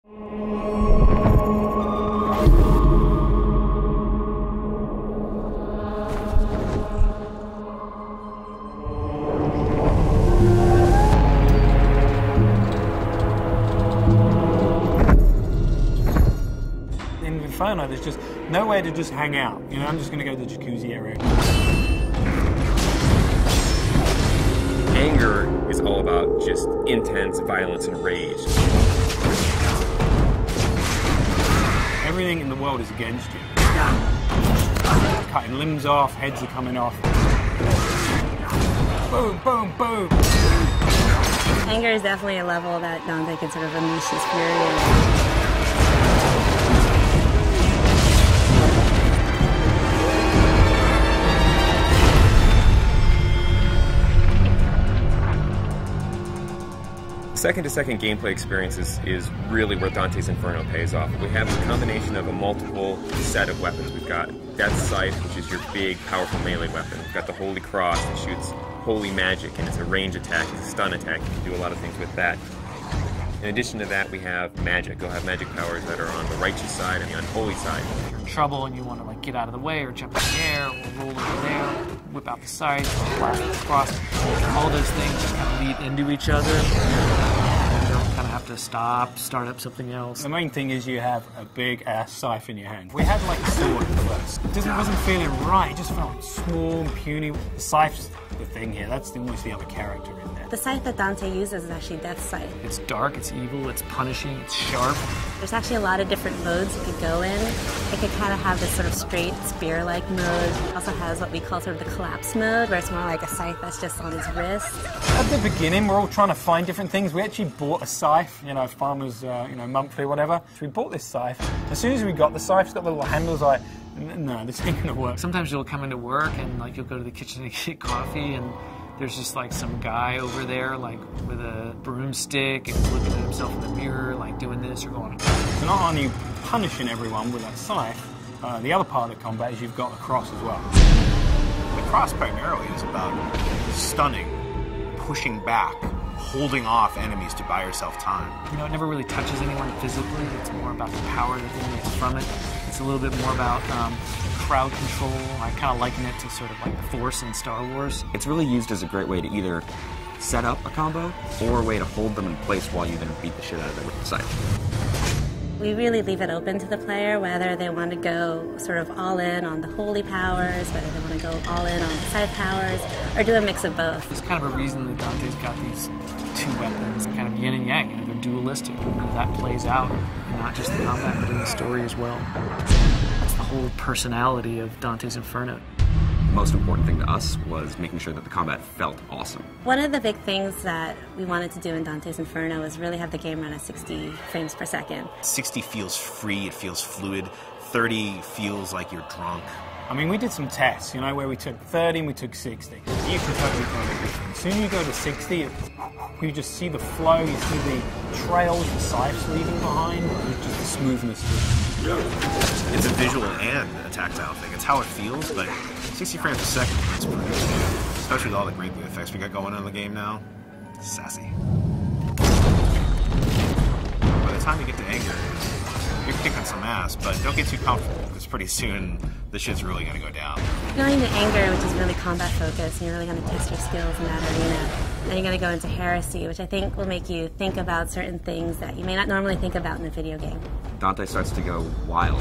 In Inferno, there's just nowhere to just hang out. You know, I'm just going to go to the jacuzzi area. Anger is all about just intense violence and rage. Everything in the world is against you. Cutting limbs off, heads are coming off. Boom, boom, boom. Anger is definitely a level that Dante can sort of unleash his fury. Second-to-second gameplay experiences is really where Dante's Inferno pays off. We have a combination of a multiple set of weapons. We've got Death Scythe, which is your big, powerful melee weapon. We've got the Holy Cross that shoots holy magic, and it's a range attack, it's a stun attack. You can do a lot of things with that. In addition to that, we have magic. You'll have magic powers that are on the righteous side and the unholy side. If you're in trouble and you want to like get out of the way or jump in the air or roll over there, whip out the scythe, blast the cross, all those things just kind of lead into each other. You don't kind of have to stop, start up something else. The main thing is you have a big ass scythe in your hand. We had like a sword at first. It wasn't feeling right, it just felt small and puny. The scythe's the thing here, that's almost the other character in there. The scythe that Dante uses is actually Death Scythe. It's dark, it's evil, it's punishing, it's sharp. There's actually a lot of different modes you could go in. It could kind of have this sort of straight spear-like mode. It also has what we call sort of the collapse mode, where it's more like a scythe that's just on his wrist. At the beginning, we're all trying to find different things. We actually bought a scythe, you know, farmers, monthly or whatever. So we bought this scythe. As soon as we got the scythe, it's got the little handles like, no, this ain't gonna work. Sometimes you'll come into work and like you'll go to the kitchen to get coffee and there's just like some guy over there like with a broomstick and looking at himself in the mirror like doing this or going. So not only punishing everyone with that scythe, the other part of the combat is you've got the cross as well. The cross primarily is about stunning, pushing back, holding off enemies to buy yourself time. You know, it never really touches anyone physically. It's more about the power that they get from it. It's a little bit more about crowd control. I kind of liken it to sort of like the Force in Star Wars. It's really used as a great way to either set up a combo or a way to hold them in place while you then beat the shit out of them with the scythe. We really leave it open to the player whether they want to go sort of all in on the holy powers, whether they want to go all in on the scythe powers, or do a mix of both. There's kind of a reason that Dante's got these two weapons, kind of yin and yang, you know, they're dualistic. And that plays out in not just the combat, but in the story as well. That's the whole personality of Dante's Inferno. The most important thing to us was making sure that the combat felt awesome. One of the big things that we wanted to do in Dante's Inferno was really have the game run at 60 frames per second. 60 feels free, it feels fluid. 30 feels like you're drunk. I mean, we did some tests, you know, where we took 30 and we took 60. You can totally tell the difference. As soon as you go to 60, you just see the flow, you see the trails, the scythes leaving behind, it's just the smoothness. It's a visual and a tactile thing. It's how it feels, but 60 frames a second is pretty good. Especially with all the great new effects we got going on in the game now. Sassy. By the time you get to anger, you're kicking some ass, but don't get too comfortable, because pretty soon the shit's really gonna go down. Going to anger, which is really combat focused, and you're really gonna test your skills in that arena. Then you're gonna go into heresy, which I think will make you think about certain things that you may not normally think about in a video game. Dante starts to go wild.